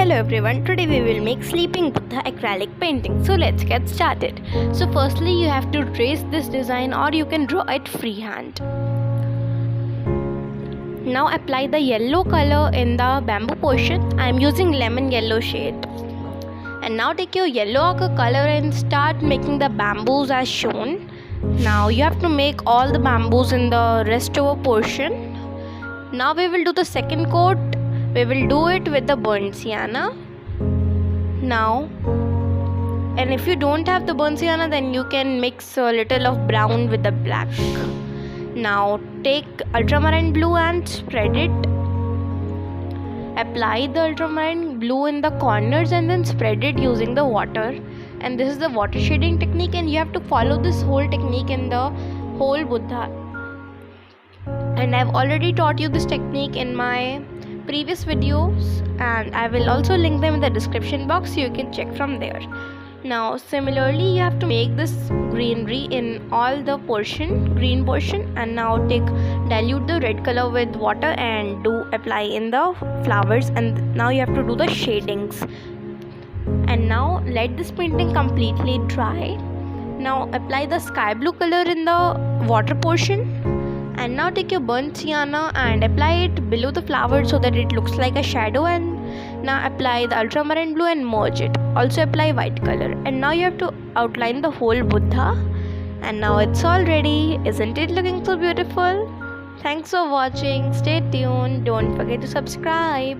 Hello everyone, today we will make Sleeping Buddha acrylic painting. So let's get started. So firstly you have to trace this design or you can draw it freehand. Now apply the yellow color in the bamboo portion. I am using lemon yellow shade. And now take your yellow ochre color and start making the bamboos as shown. Now you have to make all the bamboos in the rest over portion. Now we will do the second coat. We will do it with the burnt sienna. Now, and if you don't have the burnt sienna, then you can mix a little of brown with the black. Now take ultramarine blue and spread it. Apply the ultramarine blue in the corners and then spread it using the water. And this is the water shading technique, and you have to follow this whole technique in the whole Buddha. And I've already taught you this technique in my previous videos, and I will also link them in the description box so you can check from there. Now similarly you have to make this greenery in all the green portion, and now dilute the red color with water and apply in the flowers, and now you have to do the shadings. And now let this painting completely dry. Now apply the sky blue color in the water portion. And now take your burnt sienna and apply it below the flower so that it looks like a shadow, and now apply the ultramarine blue and merge it. Also apply white color, and now you have to outline the whole Buddha. And now it's all ready. Isn't it looking so beautiful? Thanks for watching. Stay tuned. Don't forget to subscribe.